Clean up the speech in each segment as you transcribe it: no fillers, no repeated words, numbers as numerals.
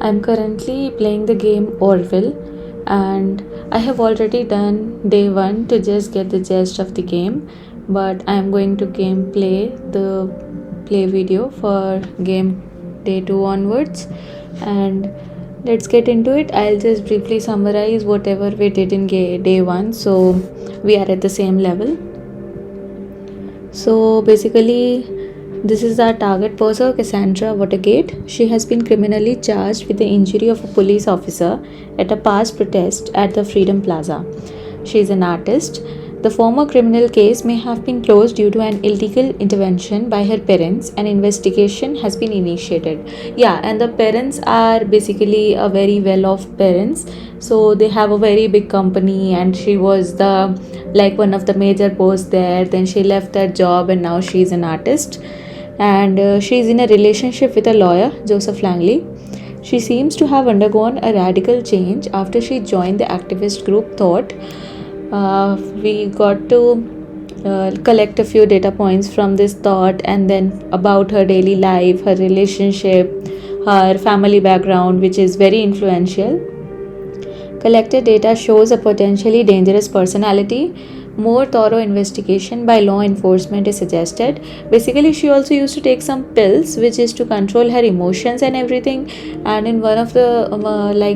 I'm currently playing the game OrWell, and I have already done day 1 to just get the gist of the game, but I am going to gameplay the play video for game day 2 onwards. And let's get into it. I'll just briefly summarize whatever we did in day 1 so we are at the same level. So basically, this is our target person, Cassandra Watergate. She has been criminally charged with the injury of a police officer at a past protest at the Freedom Plaza. She is an artist. The former criminal case may have been closed due to an illegal intervention by her parents. An investigation has been initiated. Yeah, and the parents are basically a very well off parents. So they have a very big company, and she was the like one of the major posts there. Then she left that job, and now she's an artist. And she's in a relationship with a lawyer, Joseph Langley. She seems to have undergone a radical change after she joined the activist group Thought. We got to collect a few data points from this thought, and then about her daily life, her relationship, her family background, which is very influential. Collected data shows a potentially dangerous personality. More thorough investigation by law enforcement is suggested. Basically, she also used to take some pills, which is to control her emotions and everything. And in one of the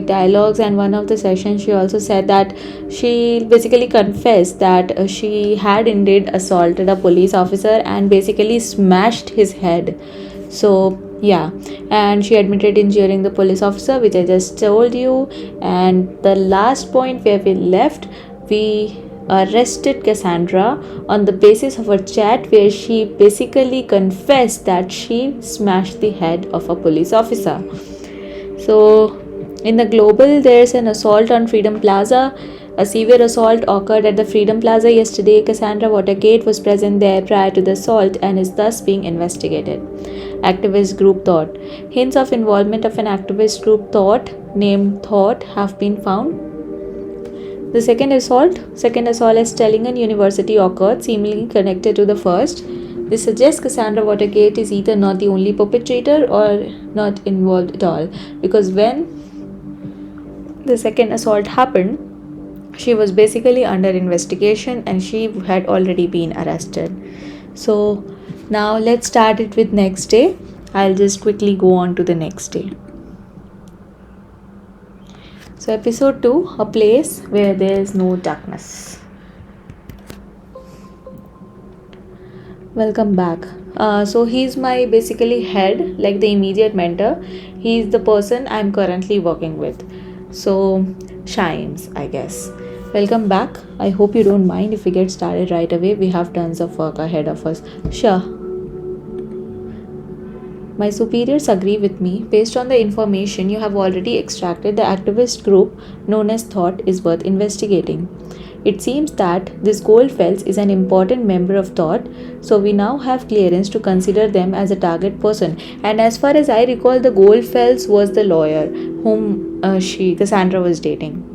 dialogues and one of the sessions, she also said that she basically confessed that she had indeed assaulted a police officer and basically smashed his head. So yeah, and she admitted injuring the police officer, which I just told you. And the last point where we left, we arrested Cassandra on the basis of a chat where she basically confessed that she smashed the head of a police officer. So in the global, there's an assault on Freedom Plaza. A severe assault occurred at the Freedom Plaza yesterday. Cassandra Watergate was present there prior to the assault and is thus being investigated. Activist group Thought. Hints of involvement of an activist group Thought named Thought have been found. The second assault at Stellingen University occurred, seemingly connected to the first. This suggests Cassandra Watergate is either not the only perpetrator or not involved at all, because when the second assault happened, she was basically under investigation and she had already been arrested. So now let's start it with next day. I'll just quickly go on to the next day. So episode 2, a place where there is no darkness. Welcome back. So he's my basically head, like the immediate mentor. He's the person I'm currently working with. So Shimes, I guess. Welcome back. I hope you don't mind if we get started right away. We have tons of work ahead of us. Sure. My superiors agree with me. Based on the information you have already extracted, the activist group known as Thought is worth investigating. It seems that this Goldfels is an important member of Thought, so we now have clearance to consider them as a target person. And as far as I recall, the Goldfels was the lawyer whom Cassandra was dating.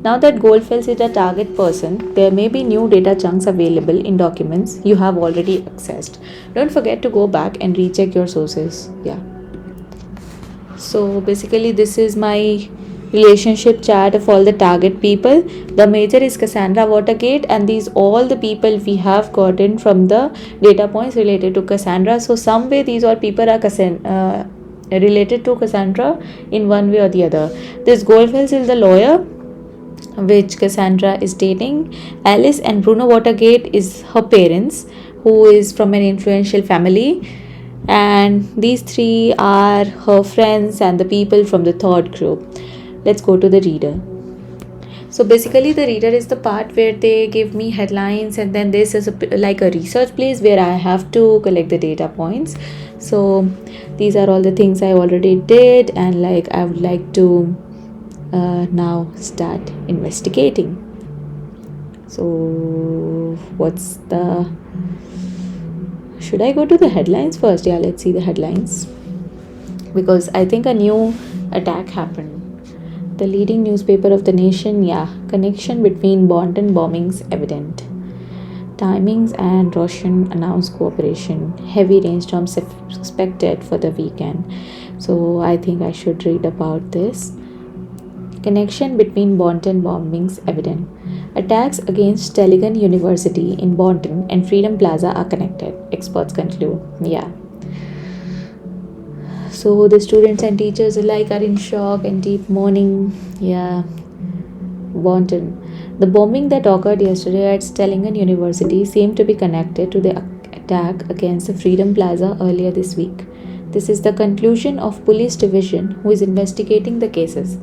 Now that Goldfels is a target person, there may be new data chunks available in documents you have already accessed. Don't forget to go back and recheck your sources. Yeah. So basically, this is my relationship chart of all the target people. The major is Cassandra Watergate, and these all the people we have gotten from the data points related to Cassandra. So some way these all people are related to Cassandra in one way or the other. This Goldfels is the lawyer which Cassandra is dating. Alice and Bruno Watergate is her parents, who is from an influential family, and these three are her friends and the people from the third group. Let's go to the reader. So basically the reader is the part where they give me headlines, and then this is like a research place where I have to collect the data points. So these are all the things I already did, and like I would like to now start investigating. So should I go to the headlines first? Yeah, let's see the headlines, because I think a new attack happened. The leading newspaper of the nation, connection between Bonton bombings evident. Timings and Russian announced cooperation. Heavy rainstorms expected for the weekend. So I think I should read about this. Connection between Bonton bombings evident. Attacks against Telegon University in Bonton and Freedom Plaza are connected, experts conclude. Yeah. So the students and teachers alike are in shock and deep mourning. Yeah. Bonton. The bombing that occurred yesterday at Stellingen University seemed to be connected to the attack against the Freedom Plaza earlier this week. This is the conclusion of Police Division, who is investigating the cases.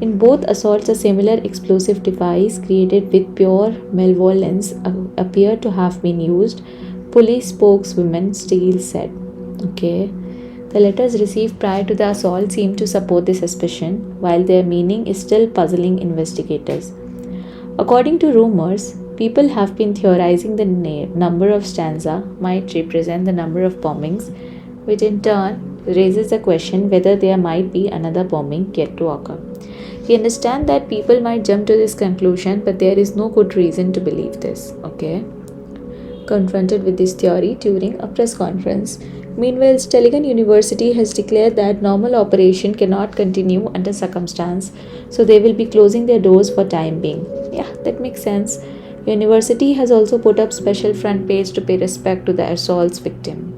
In both assaults, a similar explosive device created with pure malevolence appeared to have been used, police spokeswoman Steele said. Okay. The letters received prior to the assault seem to support the suspicion, while their meaning is still puzzling investigators. According to rumors, people have been theorizing the number of stanza might represent the number of bombings, which in turn raises the question whether there might be another bombing yet to occur. We understand that people might jump to this conclusion, but there is no good reason to believe this. Okay. Confronted with this theory during a press conference. Meanwhile, Stellingen University has declared that normal operation cannot continue under circumstance, so they will be closing their doors for time being. Yeah, that makes sense. University has also put up special front page to pay respect to the assault's victim.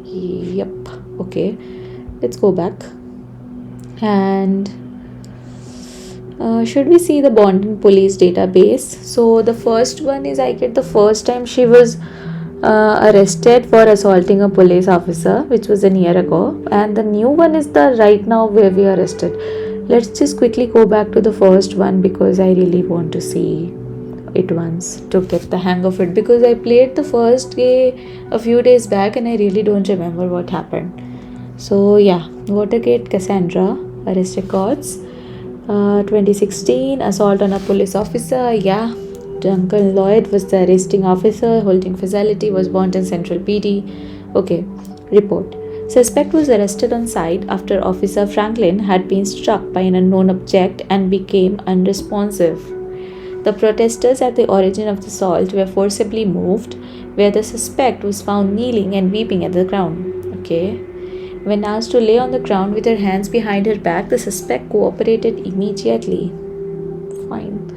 Yep. Okay. Let's go back. And should we see the Bondon police database? So the first one is, I get the first time she was arrested for assaulting a police officer, which was a year ago, and the new one is the right now where we are arrested. Let's just quickly go back to the first one because I really want to see it once to get the hang of it, because I played the first game a few days back and I really don't remember what happened. So yeah, Watergate Cassandra arrest records. 2016 assault on a police officer. Yeah, Duncan Lloyd was the arresting officer. Holding facility was Bonton Central PD. Okay, report. Suspect was arrested on site after Officer Franklin had been struck by an unknown object and became unresponsive. The protesters at the origin of the assault were forcibly moved, where the suspect was found kneeling and weeping at the ground. Okay. When asked to lay on the ground with her hands behind her back, the suspect cooperated immediately. Fine.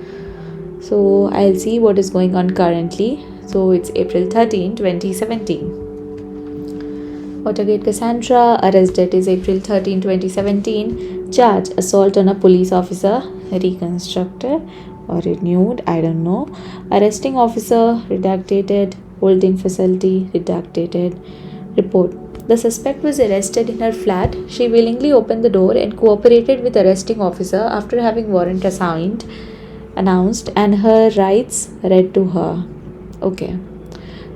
So I'll see what is going on currently. So it's April 13, 2017. Watergate Cassandra, arrest date is April 13, 2017. Charge, assault on a police officer, reconstructed or renewed, I don't know. Arresting officer, redacted. Holding facility, redacted. Report. The suspect was arrested in her flat. She willingly opened the door and cooperated with arresting officer after having warrant announced and her rights read to her. Okay.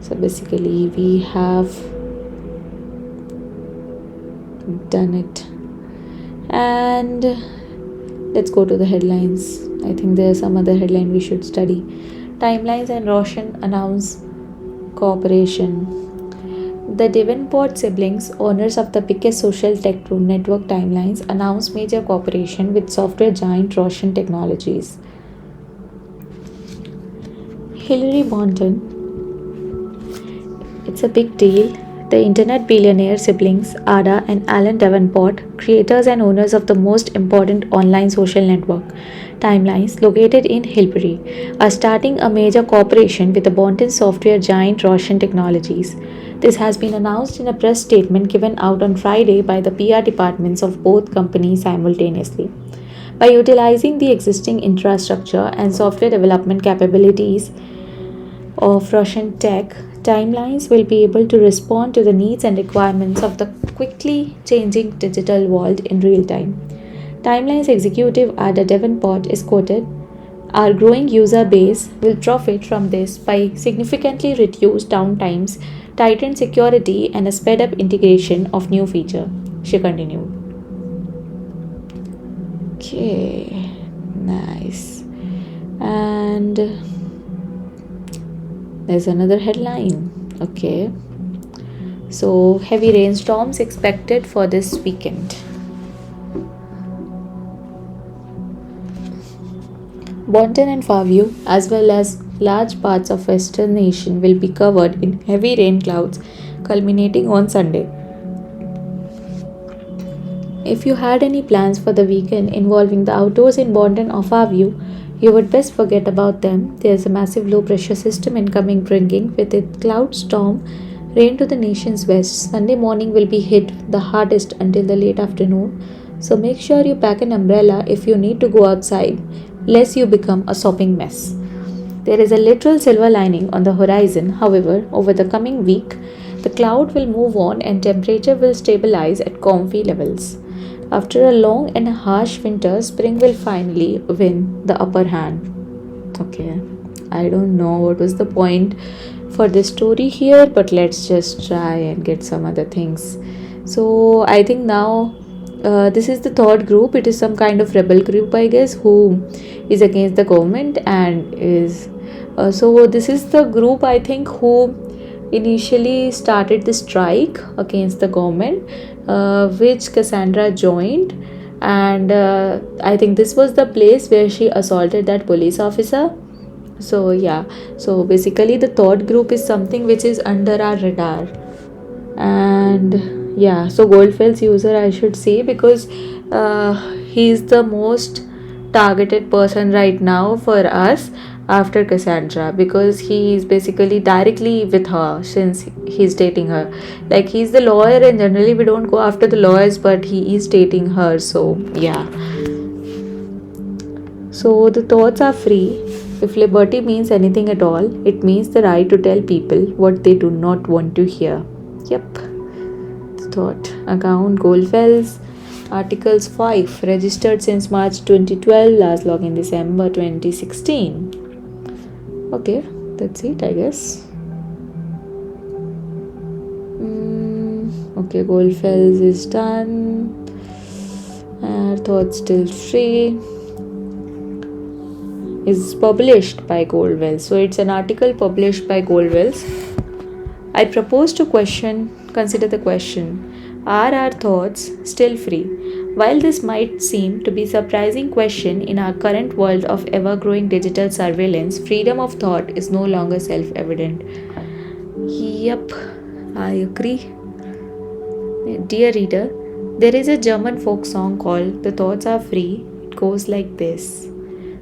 So basically we have done it. And let's go to the headlines. I think there's some other headline we should study. Timelines and Roshan announce cooperation. The Davenport siblings, owners of the biggest social tech network Timelines, announced major cooperation with software giant Roshan Technologies. Hillary Bonton. It's a big deal. The internet billionaire siblings, Ada and Alan Davenport, creators and owners of the most important online social network, Timelines, located in Hillbury, are starting a major cooperation with the Bonton software giant Roshan Technologies. This has been announced in a press statement given out on Friday by the PR departments of both companies simultaneously. By utilizing the existing infrastructure and software development capabilities of Roshan Tech, Timelines will be able to respond to the needs and requirements of the quickly changing digital world in real time. Timelines executive Ada Davenport is quoted, "Our growing user base will profit from this by significantly reduced downtimes, tightened security, and a sped up integration of new feature," she continued. Okay, nice. And there's another headline. Okay. So heavy rainstorms expected for this weekend. Bonton and Fairview, as well as large parts of western nation, will be covered in heavy rain clouds culminating on Sunday. If you had any plans for the weekend involving the outdoors in Bondon or Fairview, you would best forget about them. There's a massive low pressure system incoming, bringing with it cloud storm rain to the nation's west. Sunday morning will be hit the hardest until the late afternoon, so make sure you pack an umbrella if you need to go outside, lest you become a sopping mess. There is a literal silver lining on the horizon, however, over the coming week, the cloud will move on and temperature will stabilize at comfy levels. After a long and harsh winter, spring will finally win the upper hand. Okay, I don't know what was the point for this story here, but let's just try and get some other things. So, I think now this is the third group. It is some kind of rebel group, I guess, who is against the government and is. So, this is the group, I think, who initially started the strike against the government, which Cassandra joined. And I think this was the place where she assaulted that police officer. So, yeah, so basically, the third group is something which is under our radar. And yeah, so Goldfell's user, I should say, because he's the most targeted person right now for us after Cassandra, because he is basically directly with her since he's dating her. Like, he's the lawyer, and generally we don't go after the lawyers, but he is dating her. So yeah, so the thoughts are free. If liberty means anything at all, it means the right to tell people what they do not want to hear. Yep. Thought account Goldfells. Articles 5 registered since March 2012, last log in December 2016. Okay, that's it, I guess. Okay, Goldfells is done. Thoughts still free is published by Goldwells. So it's an article published by Goldwells. I propose to consider the question, are our thoughts still free? While this might seem to be a surprising question in our current world of ever-growing digital surveillance, freedom of thought is no longer self-evident. Yep, I agree. Dear reader, there is a German folk song called The Thoughts Are Free. It goes like this.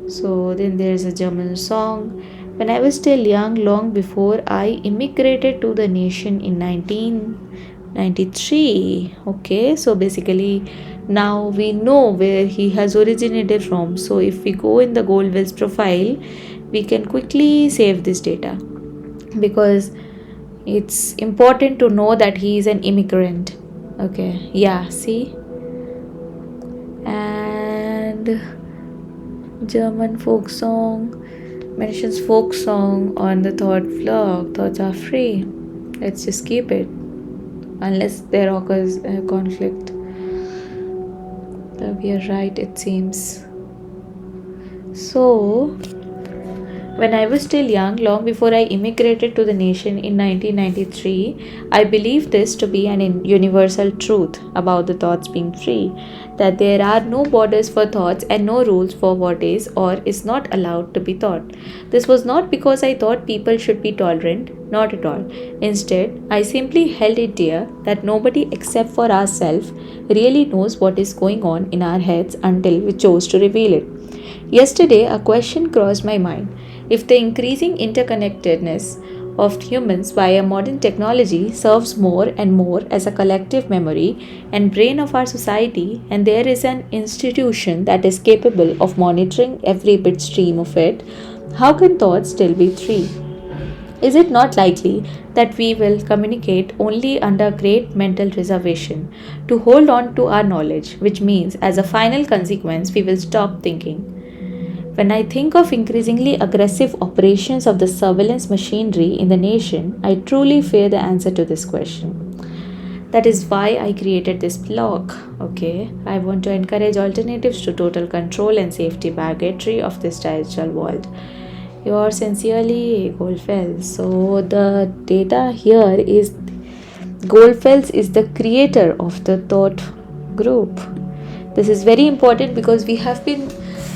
So then there's a German song. When I was still young, long before I immigrated to the nation in 1993. Okay, so basically now we know where he has originated from. So if we go in the Goldwell's profile, we can quickly save this data, because it's important to know that he is an immigrant. Okay, yeah, see? And German folk song mentions folk song on the thought vlog. Thoughts are free. Let's just keep it, unless there occurs a conflict. We are right, it seems. So, when I was still young, long before I immigrated to the nation in 1993, I believed this to be an universal truth about the thoughts being free, that there are no borders for thoughts and no rules for what is or is not allowed to be thought. This was not because I thought people should be tolerant, not at all. Instead, I simply held it dear that nobody except for ourselves really knows what is going on in our heads until we chose to reveal it. Yesterday, a question crossed my mind. If the increasing interconnectedness of humans via modern technology serves more and more as a collective memory and brain of our society, and there is an institution that is capable of monitoring every bit stream of it, how can thoughts still be free? Is it not likely that we will communicate only under great mental reservation to hold on to our knowledge, which means as a final consequence we will stop thinking? When I think of increasingly aggressive operations of the surveillance machinery in the nation, I truly fear the answer to this question. That is why I created this blog. Okay, I want to encourage alternatives to total control and safety baggage of this digital world. Yours sincerely, Goldfells. So the data here is Goldfells is the creator of the thought group. This is very important because we have been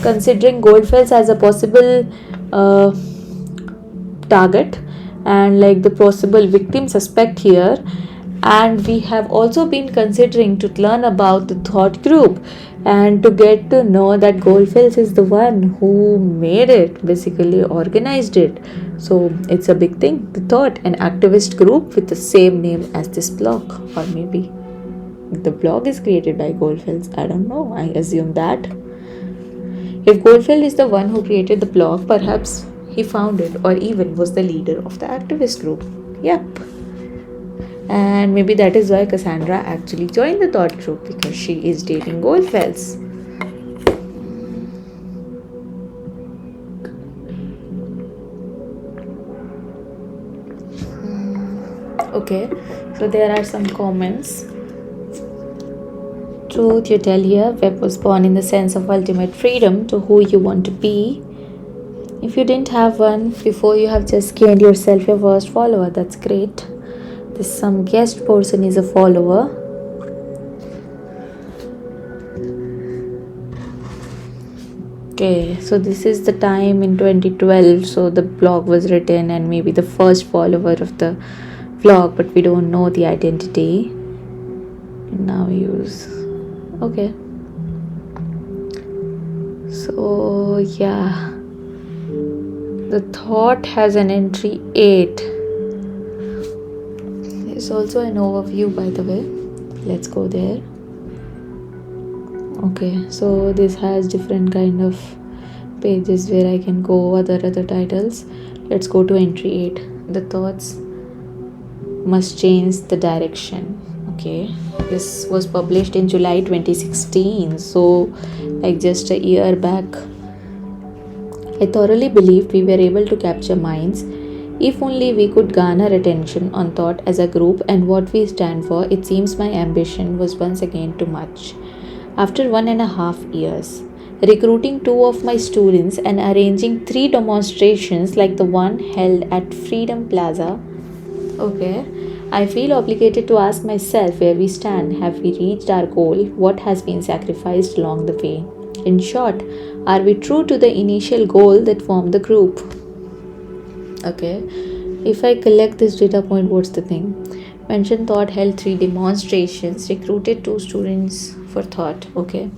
considering Goldfells as a possible target and like the possible victim suspect here, And we have also been considering to learn about the thought group and to get to know that Goldfields is the one who made it, basically organized it. So it's a big thing, the thought, an activist group with the same name as this blog. Or maybe the blog is created by Goldfields, I don't know, I assume that. If Goldfield is the one who created the blog, perhaps he founded or even was the leader of the activist group. Yep. And maybe that is why Cassandra actually joined the thought group, because she is dating Goldfields. Okay, so there are some comments. Truth you tell here, Webb was born in the sense of ultimate freedom to who you want to be. If you didn't have one before, you have just gained yourself your first follower. That's great. This some guest person is a follower. Okay, so this is the time in 2012, so the blog was written, and maybe the first follower of the vlog, but we don't know the identity. Now use. Okay, so yeah, the thought has an entry 8. There's also an overview, by the way. Let's go there. Okay, so this has different kind of pages where I can go other titles. Let's go to entry 8. The thoughts must change the direction. Okay, this was published in July 2016, so like just a year back. I thoroughly believed we were able to capture minds. If only we could garner attention on thought as a group and what we stand for. It seems my ambition was once again too much. After 1.5 years, recruiting 2 of my students and arranging 3 demonstrations like the one held at Freedom Plaza, okay, I feel obligated to ask myself where we stand. Have we reached our goal? What has been sacrificed along the way? In short, are we true to the initial goal that formed the group? Okay, if I collect this data point, what's the thing? Mention thought held 3 demonstrations, recruited 2 students for thought. Okay,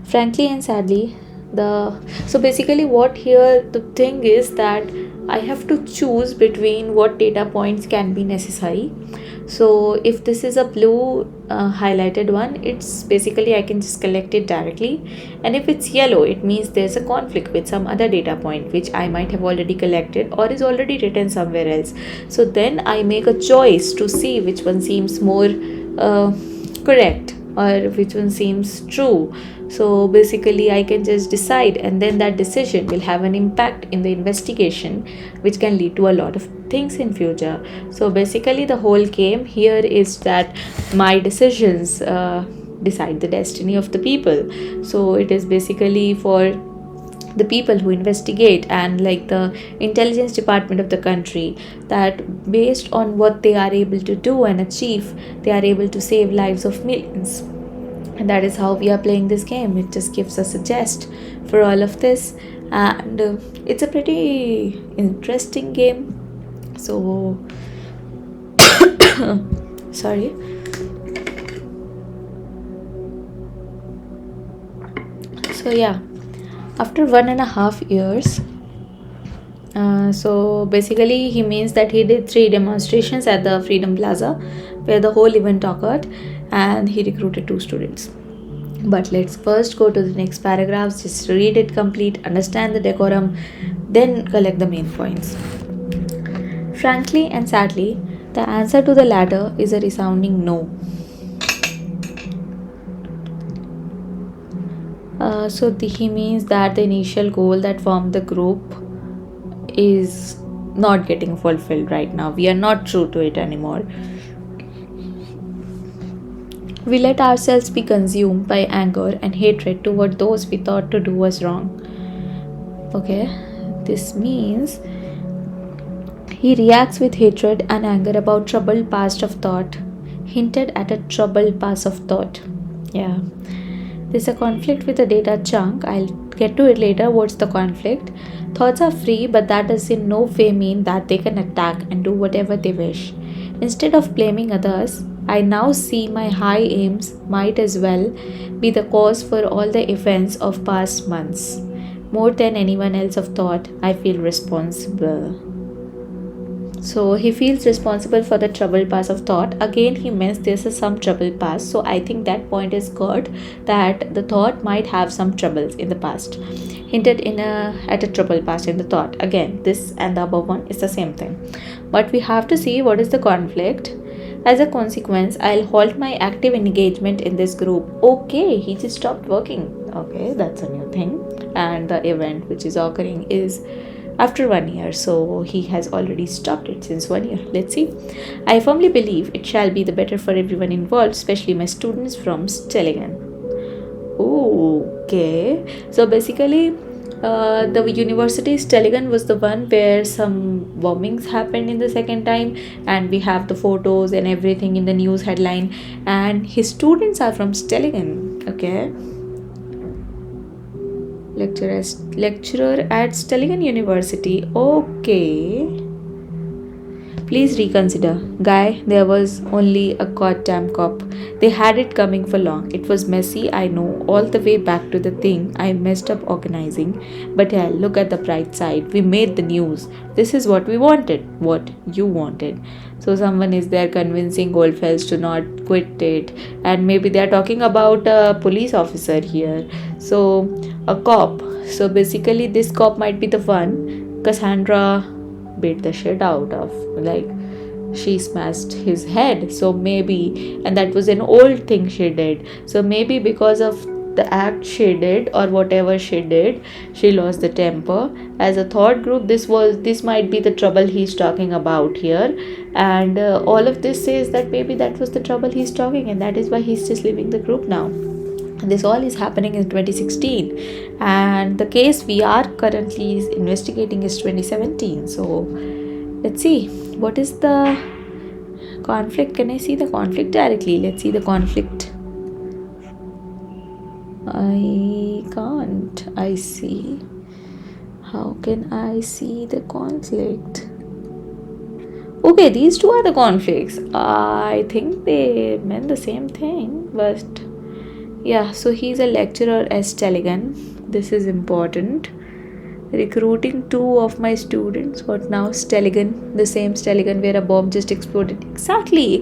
frankly and sadly, so basically what here the thing is that I have to choose between what data points can be necessary. So if this is a blue highlighted one, it's basically I can just collect it directly, and if it's yellow, it means there's a conflict with some other data point which I might have already collected or is already written somewhere else. So then I make a choice to see which one seems more correct or which one seems true. So basically I can just decide, and then that decision will have an impact in the investigation, which can lead to a lot of things in future. So basically the whole game here is that my decisions decide the destiny of the people. So it is basically for the people who investigate and like the intelligence department of the country, that based on what they are able to do and achieve, they are able to save lives of millions. And that is how we are playing this game. It just gives us a gist for all of this, and it's a pretty interesting game. So sorry. So yeah, after 1.5 years, so basically he means that he did 3 demonstrations at the Freedom Plaza where the whole event occurred, and he recruited 2 students. But let's first go to the next paragraphs, just read it complete, understand the decorum, then collect the main points. Frankly and sadly, the answer to the latter is a resounding no. He means that the initial goal that formed the group is not getting fulfilled right now. We are not true to it anymore. We let ourselves be consumed by anger and hatred toward those we thought to do us wrong. Okay, this means he reacts with hatred and anger about troubled past of thought, hinted at a troubled past of thought. Yeah, there's a conflict with the data chunk. I'll get to it later. What's the conflict? Thoughts are free, but that does in no way mean that they can attack and do whatever they wish. Instead of blaming others, I now see my high aims might as well be the cause for all the events of past months. More than anyone else have thought, I feel responsible. So he feels responsible for the troubled past of thought. Again, he means this is some troubled past. So I think that point is good, that the thought might have some troubles in the past. Hinted in a at a troubled past in the thought. Again, this and the above one is the same thing. But we have to see what is the conflict. As a consequence, I'll halt my active engagement in this group. Okay, he just stopped working. Okay, that's a new thing. And the event which is occurring is after 1 year, so he has already stopped it since 1 year. Let's see. I firmly believe it shall be the better for everyone involved, especially my students from Stellingen. Okay, so basically the university Stellingen was the one where some bombings happened in the second time, and we have the photos and everything in the news headline, and his students are from Stellingen. Okay, lecturer at Stellingen University. Okay, please reconsider. Guy, there was only a goddamn cop. They had it coming for long. It was messy, I know, all the way back to the thing I messed up organizing. But hell, look at the bright side. We made the news. This is what we wanted. What you wanted. So someone is there convincing Goldfels to not quit it. And maybe they are talking about a police officer here. So a cop. So basically this cop might be the one Cassandra beat the shit out of, like she smashed his head. So maybe, and that was an old thing she did, so maybe because of the act she did or whatever she did, she lost the temper. As a thought group, this might be the trouble he's talking about here, and all of this says that maybe that was the trouble he's talking, and that is why he's just leaving the group now. This all is happening in 2016, and the case we are currently investigating is 2017. So let's see what is the conflict. Can I see the conflict directly? Let's see the conflict. I can't. I see. How can I see the conflict? Okay, these two are the conflicts. I think they meant the same thing, but yeah, so he's a lecturer at Stellingen. This is important. Recruiting 2 of my students. What now? Stellingen, the same Stellingen where a bomb just exploded. Exactly.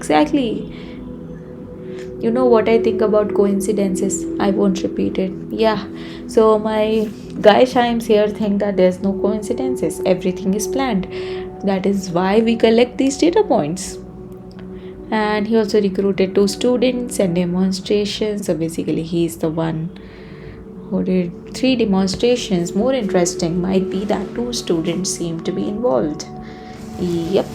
You know what I think about coincidences. I won't repeat it. Yeah. So my guy chimes here think that there's no coincidences. Everything is planned. That is why we collect these data points. And he also recruited 2 students and demonstrations. So basically he's the one who did 3 demonstrations. More interesting might be that 2 students seem to be involved. Yep.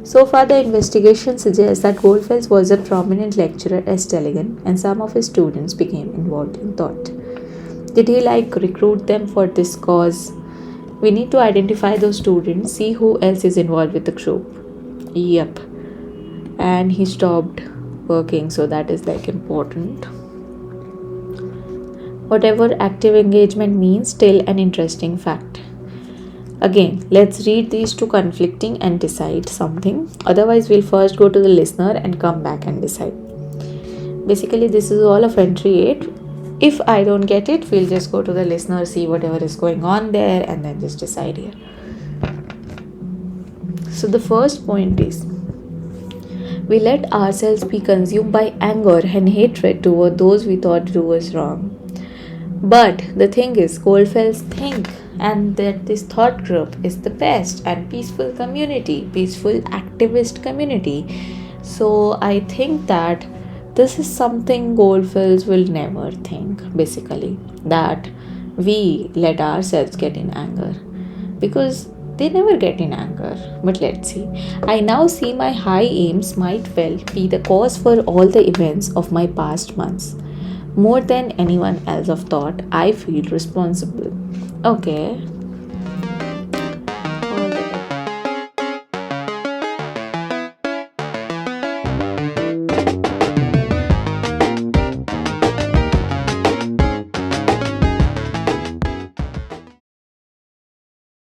So far the investigation suggests that Goldfels was a prominent lecturer at Stellingen and some of his students became involved in thought. Did he recruit them for this cause? We need to identify those students, see who else is involved with the group. Yep. And he stopped working, so that is important. Whatever active engagement means, still an interesting fact. Again, let's read these 2 conflicting and decide something. Otherwise, we'll first go to the listener and come back and decide. Basically, this is all of entry 8. If I don't get it, we'll just go to the listener, see whatever is going on there, and then just decide here. So the first point is, we let ourselves be consumed by anger and hatred toward those we thought do us wrong. But the thing is, Goldfels think and that this thought group is the best and peaceful activist community. So I think that this is something Goldfels will never think, basically, that we let ourselves get in anger, because they never get in anger. But let's see. I now see my high aims might well be the cause for all the events of my past months. More than anyone else of thought, I feel responsible. Okay,